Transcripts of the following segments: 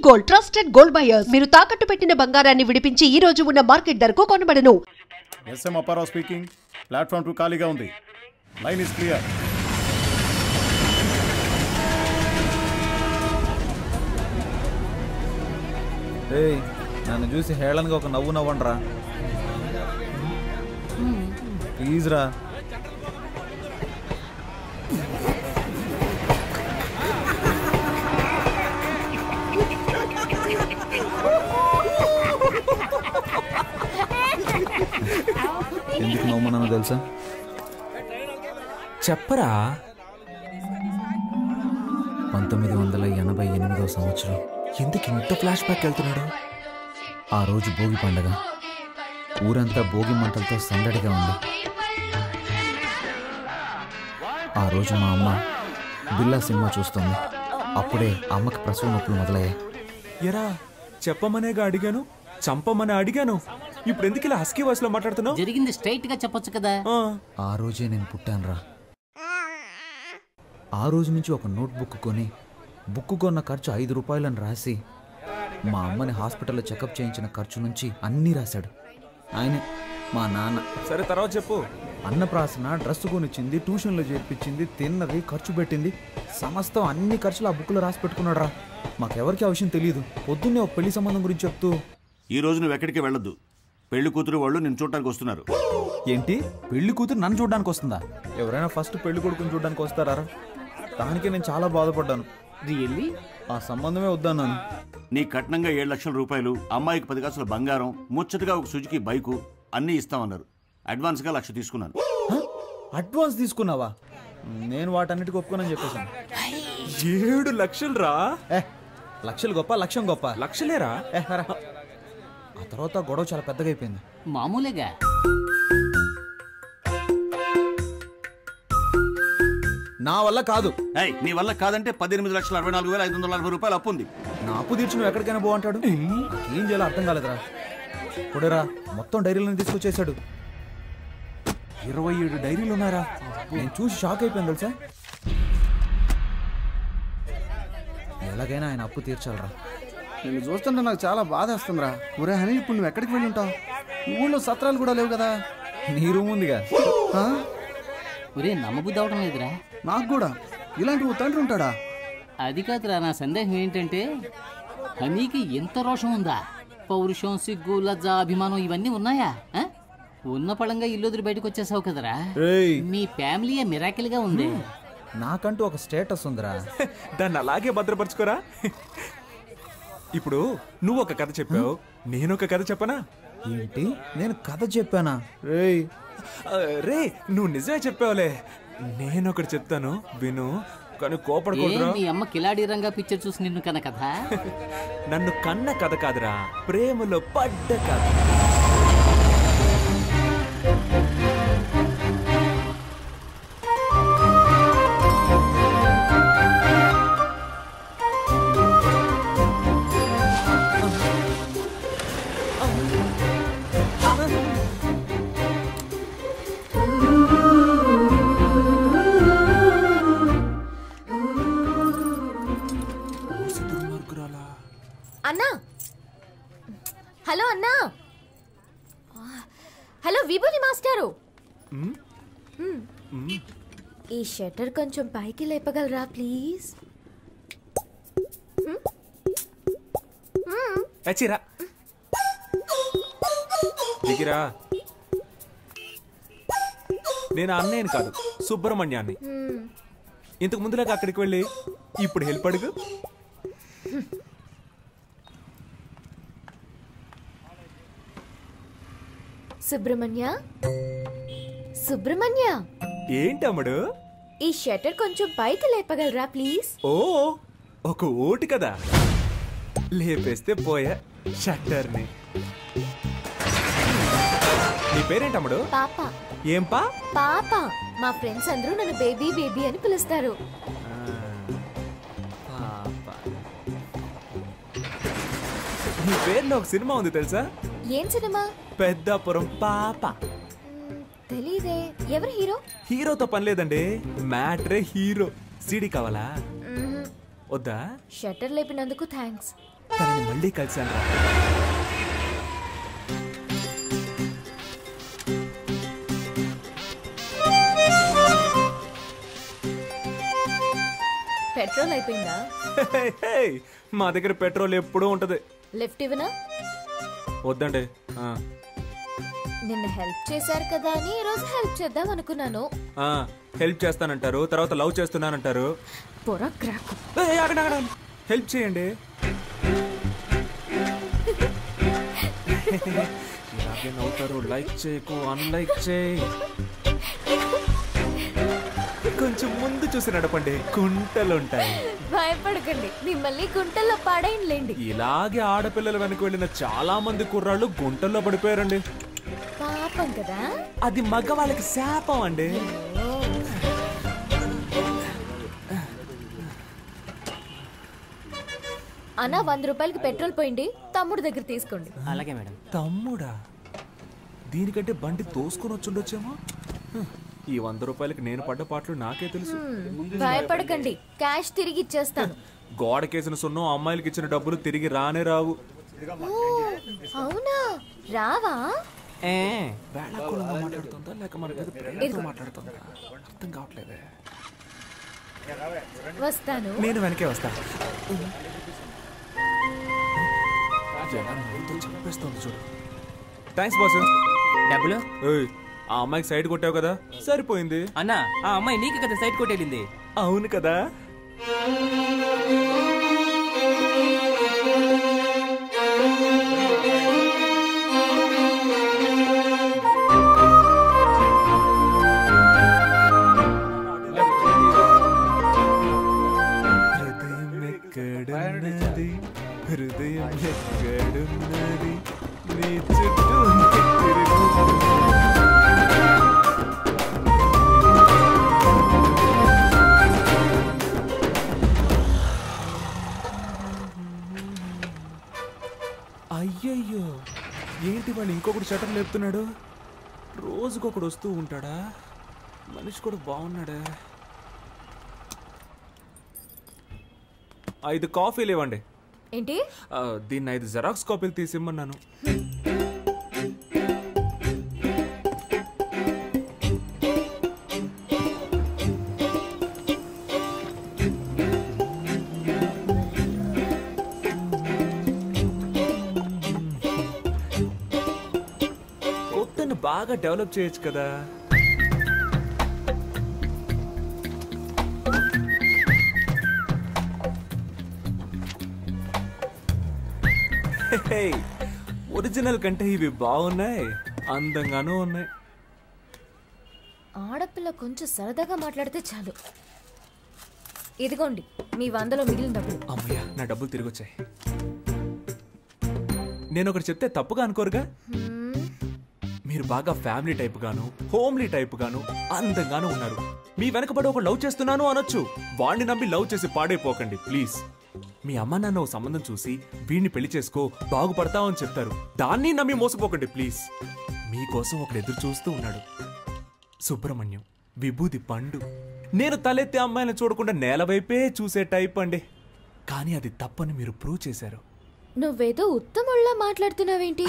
Gold trusted gold buyers. మీరు తాకట్టు పెట్టిన బంగారాన్ని విడిపించి ఈ రోజు ఉన్న మార్కెట్ ధరకు కొనబడను. SM Apparao speaking. ప్లాట్ఫామ్ 2 ఖాళీగా ఉంది. Line is clear. ఏయ్, నన్ను చూసి హేళనగా ఒక నవ్వు నవ్వండి రా ప్లీజ్ రా. ఎందుకు నవ్వుమన్నానో తెలుసా? చెప్పరా. 1988వ సంవత్సరం. ఎందుకు ఇంత ఫ్లాష్ బ్యాక్ వెళ్తున్నాడు? ఆ రోజు భోగి పండగ. ఊరంతా భోగి మంటలతో సందడిగా ఉంది. ఆ రోజు మా అమ్మ బిల్లా సినిమా చూస్తుంది. అప్పుడే అమ్మకి ప్రసవ నొప్పులు మొదలయ్యాయి. ఎరా చెప్పమనేగా అడిగాను, చంపమని అడిగాను. ఇప్పుడు ఎందుకు ఇలా హస్కీ వాయిస్ లో మాట్లాడుతున్నావు? జరిగింది స్ట్రైట్ గా చెప్పొచ్చు కదా. ఆ రోజే నేను పుట్టానురా. ఆ రోజు నుంచి ఒక నోట్బుక్ కొని బుక్ కొన్న ఖర్చు 5 రూపాయలని రాసి మా అమ్మని హాస్పిటల్లో చెకప్ చేయించిన ఖర్చు నుంచి అన్నీ రాశాడు ఆయనే, మా నాన్న. సరే తర్వాత చెప్పు. అన్నప్రాసన, డ్రెస్ కొనిచ్చింది, ట్యూషన్లో చేర్పించింది, తిన్నది, ఖర్చు పెట్టింది, సమస్తం అన్ని ఖర్చులు ఆ బుక్లో రాసి పెట్టుకున్నాడు రా. మాకెవరికి ఆ విషయం తెలియదు. పొద్దున్నే ఒక పెళ్లి సంబంధం గురించి చెప్తూ, ఈ రోజు నువ్వు ఎక్కడికి వెళ్ళొద్దు, పెళ్లి కూతురు వాళ్ళు నిన్ను చూడటానికి వస్తున్నారు. ఏంటి పెళ్లి కూతురు నన్ను చూడడానికి వస్తుందా? ఎవరైనా ఫస్ట్ పెళ్లి కొడుకుని చూడడానికి వస్తారా? దానికే నేను చాలా బాధపడ్డాను. రియల్లీ? ఆ సంబంధమే వద్దన్నాను. నీ కట్నంగా 7 లక్షల రూపాయలు, అమ్మాయికి 10 కాసుల బంగారం, ముచ్చటగా ఒక సుజుకి బైకు అన్నీ ఇస్తామన్నారు. అడ్వాన్స్గా 1,00,000 తీసుకున్నాను. అడ్వాన్స్ తీసుకున్నావా? నేను వాటన్నిటికీ ఒప్పుకోనని చెప్పేశాను. 7 లక్షలు రా. లక్షలు గొప్ప, లక్ష్యం గొప్ప. లక్షలేరా? ఆ తర్వాత గొడవ చాలా పెద్దగా అయిపోయింది. మామూలుగా నా వల్ల కాదు. నీ వల్ల కాదంటే 18,64,540 రూపాయలు అప్పు ఉంది. నా అప్పు తీర్చి నువ్వు ఎక్కడికైనా బాగుంటాడు. ఏం చేయాలో అర్థం కాలేదురా. పొడేరా మొత్తం డైరీలను తీసుకొచ్చేసాడు. 27 డైరీలు ఉన్నారా? నేను చూసి షాక్ అయిపోయాను తెలుసా. ఎలాగైనా ఆయన అప్పు తీర్చాలరా. నేను చూస్తుంటే నాకు చాలా బాధ వస్తుందిరా. ఒరే హనీ, ఇప్పుడు నువ్వు ఎక్కడికి వెళ్ళి ఉంటావు? ఊళ్ళో సత్రాలు కూడా లేవు కదా. నీ రూమ్ ఉందిగా. ఒరే నమ్మబుద్ధి అవడం లేదురా. నాకు కూడా ఇలాంటి ఓ తండ్రి ఉంటాడా? అది కాదురా, నా సందేహం ఏంటంటే హనీకి ఎంత రోషం ఉందా? పౌరుషం, సిగ్గు, లజ్జ, అభిమానం ఇవన్నీ ఉన్నాయా? ఉన్న పళంగా ఇల్లు వదిలి బయటకు వచ్చేసావు కదరా. మీ ఫ్యామిలీ మిరాకిల్ గా ఉంది. నాకంటూ ఒక స్టేటస్ ఉందిరా. దాన్ని అలాగే భద్రపరచుకోరా. ఇప్పుడు నువ్వు ఒక కథ చెప్పావు, నేను ఒక కథ చెప్పనా? ఏంటి, నేను కథ చెప్పానా? రే నువ్వు నిజమే చెప్పావులే. నేను ఒకటి చెప్తాను విను, కానీ కోపడకూడదురా. మీ అమ్మ కిలాడి రంగా పిక్చర్ చూసి నిన్ను కన్న కథ. నన్ను కన్న కథ కాదురా, ప్రేమలో పడ్డ కథ. అన్నా, హలో అన్నా. హలో విభూతి మాస్టారు, ఈ షట్టర్ కొంచెం పైకి లేపగలరా ప్లీజ్? చచ్చిరా దిగిరా. నేను అన్నయ్యని కాదు, సుబ్రహ్మణ్యాన్ని. ఇంతకు ముందులాగా అక్కడికి వెళ్ళి ఇప్పుడు హెల్ప్ అడుగు. సుబ్రహ్మణ్య, సుబ్రహ్మణ్య. ఏంటమ్ముడు? ఈ షట్టర్ కొంచెం పైకి లేపగలరా ప్లీజ్? ఓ, ఒక ఓటు కదా, లేపేస్తే పోయా షట్టర్ని. నీ పేరేంటమ్ముడు? పాప. ఏం పా? పాప. మా ఫ్రెండ్స్ అందరూ నన్ను బేబీ బేబీ అని పిలుస్తారు. నీ పేరులో ఒక సినిమా ఉంది తెలుసా? ఏం సినిమా? పెద్దాపురం పాప. తెలీదే. ఎవరు హీరో? హీరోతో పని లేదండి, మ్యాటరే హీరో. సీడీ కావాలా? వద్దా? షట్టర్ లేపినందుకు థ్యాంక్స్. తనని మళ్ళీ కలిశాను రా. పెట్రోల్ అయిపోయిందా? హే, హే, మా దగ్గర పెట్రోల్ ఎప్పుడూ ఉంటది. లిఫ్ట్ ఇవ్వనా? వద్దండి. నిన్న హెల్ప్ చేశారు కదా అని ఈ రోజు హెల్ప్ చేద్దాం అనుకున్నాను. హెల్ప్ చేస్తానంటారు, తర్వాత లవ్ చేస్తున్నానంటారు. పొర క్రాక్. హెల్ప్ చేయండి. ఇలాగే నవ్వుతారు. లైక్ చేయకు, అన్లైక్ చేయి. కొంచెం ముందు చూసి నడపండి, గుంటలుంటాయి. భయపడకండి, మిమ్మల్ని గుంటల్లో పాడైంలేండి. ఇలాగే ఆడపిల్లల వెనక వెళ్ళిన చాలా మంది కుర్రాళ్ళు గుంటల్లో పడిపోయారండి. పాపం కదా. అది మగవాళ్ళకి శాపం అండి. అన్నా 100 రూపాయలకి పెట్రోల్ పోయింది, తమ్ముడు దగ్గర తీసుకోండి. అలాగే మేడం. తమ్ముడా? దీనికంటే బండి తోసుకొని వచ్చుండొచ్చేమో. ఈ 100 రూపాయలకి నేను పడ్డ పాటలు నాకే తెలుసు. భయపడకండి, క్యాష్ తిరిగి ఇచ్చేస్తాను. గోడకేసిన సున్నం అమ్మాయిలకి ఇచ్చిన డబ్బులు తిరిగి రానే రావు. అవునా? రావా? వేళాకులంగా మాట్లాడుతుందా లేక మన మీద ప్రేమతో మాట్లాడుతుందా అర్థం కావట్లేదే. వస్తాను. నేను వెనకే వస్తా. చెప్పేస్తుంది చూడు. Thanks boss. డబ్బులు? ఆ అమ్మాయికి సైడ్ కొట్టావు కదా, సరిపోయింది. అన్నా, ఆ అమ్మాయి నీకు కదా సైడ్ కొట్టేళ్ళింది. అవును కదా. హృదయం ఎక్కడున్నది, నీ చుట్టూ అయ్యయ్యో, ఏంటి వాళ్ళు ఇంకొకటి షటర్ లేపుతున్నాడు? రోజుకొకడు వస్తూ ఉంటాడా? మనిషి కూడా బాగున్నాడా? 5 కాఫీలు ఇవ్వండి. ఏంటి? దీన్ని 5 జెరాక్స్ కాపీలు తీసిమ్మన్నాను. కొత్తను బాగా డెవలప్ చేయొచ్చు కదా. ఒరిజినల్ కంటే ఇవి బాగున్నాయి, అందంగానూ ఉన్నాయి. ఆడపిల్ల కొంచెం సరదాగా మాట్లాడితే చాలు. ఇదిగోండి మీ 100లో మిగిలిన డబ్బులు. అమ్మయ్య, నా డబ్బులు తిరిగి వచ్చాయి. నేను ఒకటి చెప్తే తప్పుగా అనుకోరుగా? మీరు బాగా ఫ్యామిలీ టైప్ గాను, హోమ్లీ టైప్ గాను, అందంగాను ఉన్నారు. మీ వెనకబడి ఒక లవ్ చేస్తున్నాను అనొచ్చు. వాణ్ణి నమ్మి లవ్ చేసి పాడైపోకండి ప్లీజ్. మీ అమ్మ నాన్న ఓ సంబంధం చూసి వీడిని పెళ్లి చేసుకో బాగుపడతావు అని చెప్తారు. దాన్ని నమ్మి మోసపోకండి ప్లీజ్. మీకోసం ఒకడు ఎదురు చూస్తూ ఉన్నాడు. సుబ్రహ్మణ్యం, విభూది పండు. నేను తలెత్తే అమ్మాయిని చూడకుండా నేల వైపే చూసే టైప్ అండి. కానీ అది తప్పని మీరు ప్రూవ్ చేశారు. నువ్వేదో ఉత్తముళ్ళ మాట్లాడుతున్నావేంటి?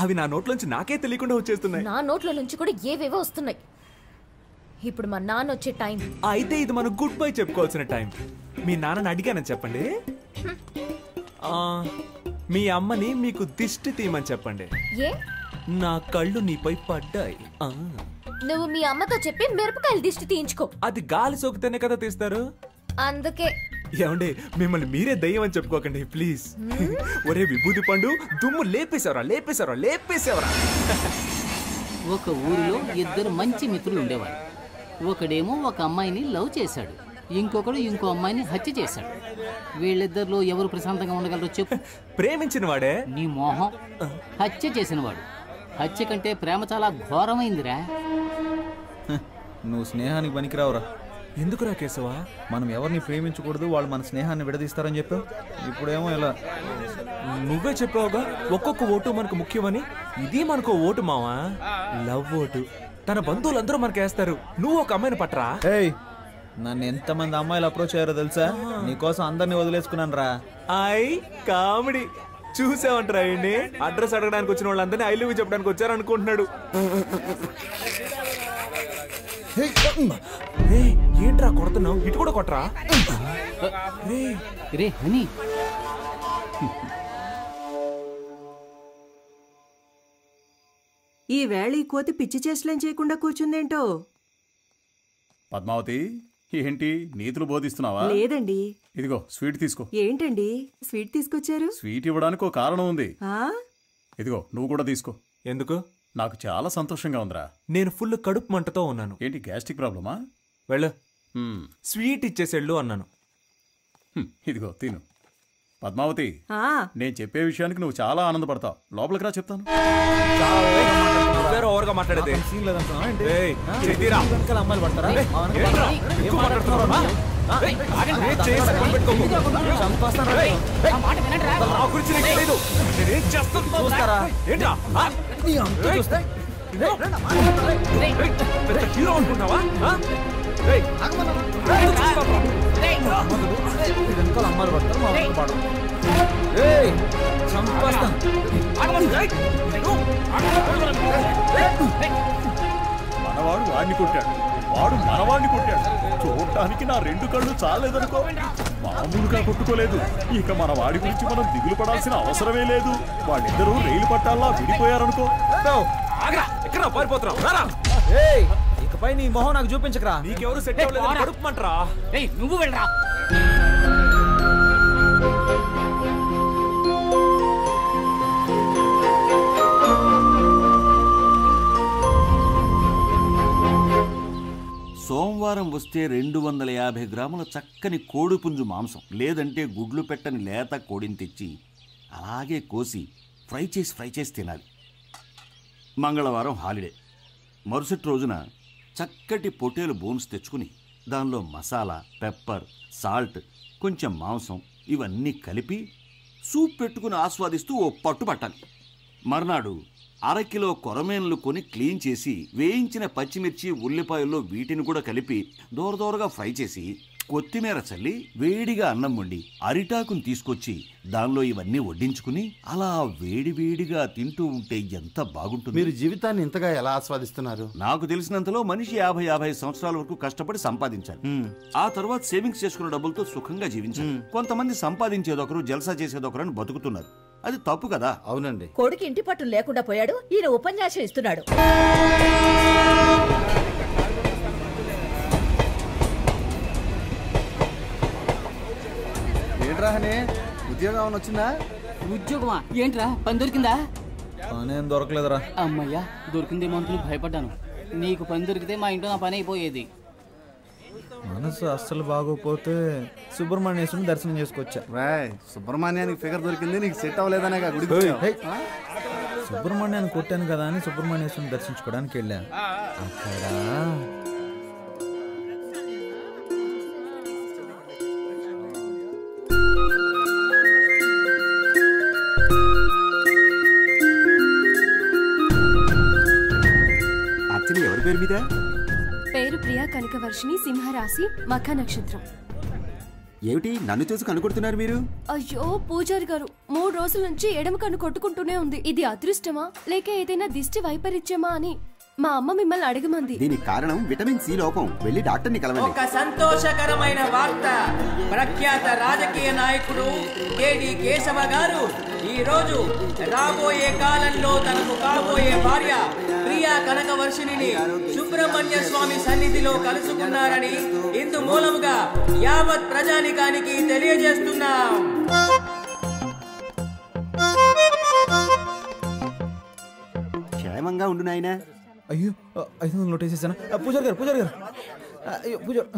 అవి నా నోట్లోంచి నాకే తెలియకుండా వచ్చేస్తున్నాయి. నా నోట్ల నుంచి కూడా ఏవేవో వస్తున్నాయి. ఇప్పుడు మా నాన్న వచ్చే టైం. అయితే ఇది మనం గుడ్ బై చెప్పుకోవాల్సిన టైం. మీ నాన్నని అడిగానని చెప్పండి. మీ అమ్మని మీకు దిష్టి తీయమని చెప్పండి. ఏ? నా కళ్ళు నీపై పడ్డాయి. నువ్వు మీ అమ్మతో చెప్పి మిరపకాయలు దిష్టి తీయించుకో. అది గాలి సోకితేనే కదా తీస్తారు. అందుకే ఏమండి, మిమ్మల్ని మీరే దయ్యం అని చెప్పుకోకండి ప్లీజ్. ఒరే విభూది పండు, దుమ్ము లేపేశావరా లేపేశావరా లేపేశావరా. ఒక ఊరిలో 2 మంచి మిత్రులు ఉండేవారు. ఒకడేమో ఒక అమ్మాయిని లవ్ చేశాడు, ఇంకొకడు ఇంకో అమ్మాయిని హత్య చేశాడు. వీళ్ళిద్దరిలో ఎవరు ప్రశాంతంగా ఉండగలరో చెప్పు. ప్రేమించిన వాడే. నీ మోహం. హత్య చేసినవాడు. హత్య కంటే ప్రేమ చాలా ఘోరమైందిరా. నువ్వు స్నేహానికి పనికిరావురా. ఎందుకురా కేశవా? మనం ఎవరిని ప్రేమించకూడదు, వాళ్ళు మన స్నేహాన్ని విడదీస్తారని చెప్పావు. ఇప్పుడేమో ఇలా. నువ్వే చెప్పావుగా ఒక్కొక్క ఓటు మనకు ముఖ్యమని. ఇది మనకు ఓటు మావా, లవ్ ఓటు. తన బంధువులందరూ మనకేస్తారు. నువ్వు ఒక అమ్మాయిని పట్టరా. ఏయ్, నన్ను ఎంతమంది అమ్మాయిలు అప్రోచ్ అయ్యారో తెలుసా? నీకోసం అందరినీ వదిలేసుకున్నాను రా. కామెడీ చూసామంటారా అండి? అడ్రస్ అడగడానికి వచ్చిన వాళ్ళందరినీ ఐ లవ్ యూ చెప్పడానికి వచ్చారు అనుకుంటున్నాడు. ఏంట్రా కొడుతున్నావు? ఇటు కూడా కొట్టరా? రే హనీ, ఈ వేళ ఈ కోతి పిచ్చి చేష్టలేం చేయకుండా కూర్చుందేంటో. పద్మావతి, ఏంటి నీతులు బోధిస్తున్నావా? లేదండి. ఇదిగో స్వీట్ తీసుకో. ఏంటండి స్వీట్ తీసుకొచ్చారు? స్వీట్ ఇవ్వడానికి ఒక కారణం ఉంది. ఆ? ఇదిగో నువ్వు కూడా తీసుకో. ఎందుకు? నాకు చాలా సంతోషంగా ఉందిరా. నేను ఫుల్ కడుపు మంటతో ఉన్నాను. ఏంటి గ్యాస్ట్రిక్ ప్రాబ్లమా? వెళ్ళు, స్వీట్ ఇచ్చేసేళ్ళు అన్నాను. ఇదిగో తిను. పద్మావతి, ఆ, నేను చెప్పే విషయానికి నువ్వు చాలా ఆనందపడతావు. లోపలికి రా, చెప్తాను. ఓవర్గా మాట్లాడేది సీన్ లేదంటున్నావా ఏంటి? వెనకాల అమ్మాయిలు పడతారా? హీరో అనుకుంటావా? వెనకాల అమ్మాయిలు పడతారు, మా వెనక పడరు. మనవాడు వాడిని కొట్టాడు, వాడు మనవాడిని కొట్టాడు. చూడటానికి నా 2 కళ్ళు చాలేదనుకో. మామూలుగా కొట్టుకోలేదు. ఇక మన వాడి గురించి మనం దిగులు పడాల్సిన అవసరమే లేదు. వాళ్ళిద్దరూ రైలు పట్టాల్లా విడిపోయారనుకో. ఇకపై నీ మొహం నాకు చూపించకరా. నీకెవరు సెట్ అవ్వలేదు, కడుపుమంటరా? నువ్వు వెళ్ళరా. సోమవారం వస్తే 250 గ్రాముల చక్కని కోడిపుంజు మాంసం, లేదంటే గుడ్లు పెట్టని లేత కోడిని తెచ్చి అలాగే కోసి ఫ్రై చేసి తినాలి. మంగళవారం హాలిడే. మరుసటి రోజున చక్కటి పొటేలు బోన్స్ తెచ్చుకుని దానిలో మసాలా, పెప్పర్, సాల్ట్, కొంచెం మాంసం ఇవన్నీ కలిపి సూప్ పెట్టుకుని ఆస్వాదిస్తూ ఓ పట్టు పట్టాలి. మర్నాడు 1/2 కిలో కొరమేన్లు కొని క్లీన్ చేసి వేయించిన పచ్చిమిర్చి, ఉల్లిపాయల్లో వీటిని కూడా కలిపి దూరదూరగా ఫ్రై చేసి కొత్తిమీర చల్లి వేడిగా అన్నం వండి అరిటాకుని తీసుకొచ్చి దానిలో ఇవన్నీ వడ్డించుకుని అలా వేడివేడిగా తింటూ ఉంటే ఎంత బాగుంటుంది. మీరు జీవితాన్ని ఇంతగా ఎలా ఆస్వాదిస్తున్నారు? నాకు తెలిసినంతలో మనిషి 50 సంవత్సరాల వరకు కష్టపడి సంపాదించాలి. ఆ తర్వాత సేవింగ్స్ చేసుకున్న డబ్బులతో సుఖంగా జీవించాలి. కొంతమంది సంపాదించేదొకరు, జల్సా చేసేదొకరు అని బతుకుతున్నారు. అది తప్పు కదా? అవునండి. కొడుకు ఇంటి పట్టు లేకుండా పోయాడు, ఈయన ఉపన్యాసం ఇస్తున్నాడు. ఏంట్రా హనీ, ఉద్యోగం వచ్చిందా? ఉద్యోగమా? ఏంట్రా, పని దొరికిందా? పనేం దొరకలేదురా. అమ్మయ్యా, దొరికిందేమో అనుకుని భయపడ్డాను. నీకు పని దొరికితే మా ఇంట్లో నా పని అయిపోయేది. మనసు అస్సలు బాగోపోతే సుబ్రహ్మణ్యేశ్వరుని దర్శనం చేసుకొచ్చా. సుబ్రహ్మణ్యానికి ఫిగర్ దొరికింది, నీకు సెట్ అవ్వలేదనే గుడి. సుబ్రహ్మణ్యాన్ని కొట్టాను కదా అని సుబ్రహ్మణ్యేశ్వరుని దర్శించుకోవడానికి వెళ్ళా. అక్కడ ఎవరి పేరు మీద? పేరు ప్రియా కనకవర్షిణి, సింహరాశి, మఖ నక్షత్రం. ఏమిటి నన్ను చూసి కనుకొడుతున్నారు మీరు? అయ్యో పూజారి గారు, 3 రోజుల నుంచి ఎడమ కన్ను కొట్టుకుంటూనే ఉంది. ఇది అదృష్టమా లేక ఏదైనా దిష్టి వైపరీత్యమా అని మా అమ్మ మిమ్మల్ని అడగమంది. దీనికి కారణం విటమిన్ సి లోపం. వెళ్ళి డాక్టర్ని కలవండి. ఒక సంతోషకరమైన వార్త. ప్రఖ్యాత రాజకీయ నాయకుడు కేడి కేశవ గారు ఈ రోజు రాబోయే కాలంలో తనకు కాబోయే భార్య ప్రియా కనకవర్షిణిని సుబ్రహ్మణ్య స్వామి సన్నిధిలో కలుసుకున్నారని ఇందు మూలముగా యావత్ ప్రజానికానికి తెలియజేస్తున్నాం. క్షేమంగా ఉండు నాయనా. అయ్యో 500 నోట్ వేసేసాను. పూజారి గారు అయ్యో పూజారి.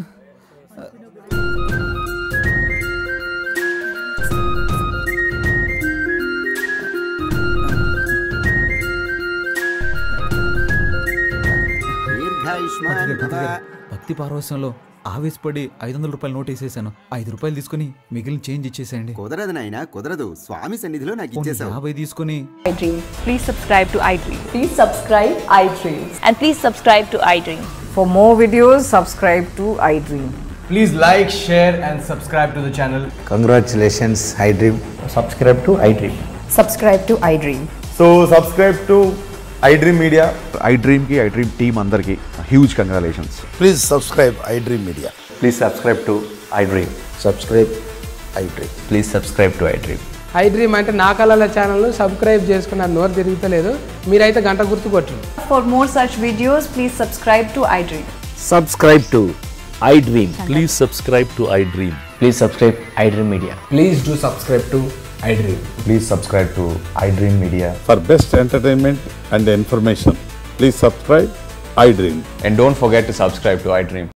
భక్తి పారవశ్యంలో ఆవేశపడి 500 రూపాయలు నోట్ వేసేసాను. 5 రూపాయలు తీసుకుని మిగిలిన చేంజ్ ఇచ్చేసేయండి. కుదరదు నాయనా, కుదరదు. స్వామి సన్నిధిలో నాకు ఇచ్చేసావు. 50 తీసుకుని. Please subscribe to iDream. Please subscribe iDream. And please subscribe to iDream. For more videos, subscribe to iDream. Please like, share and subscribe to the channel. Congratulations, iDream. Subscribe to iDream. Subscribe to iDream. So subscribe to iDream Media. iDream ki iDream team andarki huge congratulations. Please subscribe iDream Media. Please subscribe to iDream. Subscribe iDream. Please subscribe to iDream. iDream అంటే నా కళల channel subscribe చేసుకున్న నోరు తిరుగుతలేదు మీరైతే గంట గుర్తు కొట్టండి. For more such videos, please subscribe to iDream. Subscribe to iDream. Please subscribe to iDream. Please subscribe iDream Media. Please do subscribe to iDream. Please subscribe to iDream Media. For best entertainment and information, please subscribe iDream. And don't forget to subscribe to iDream.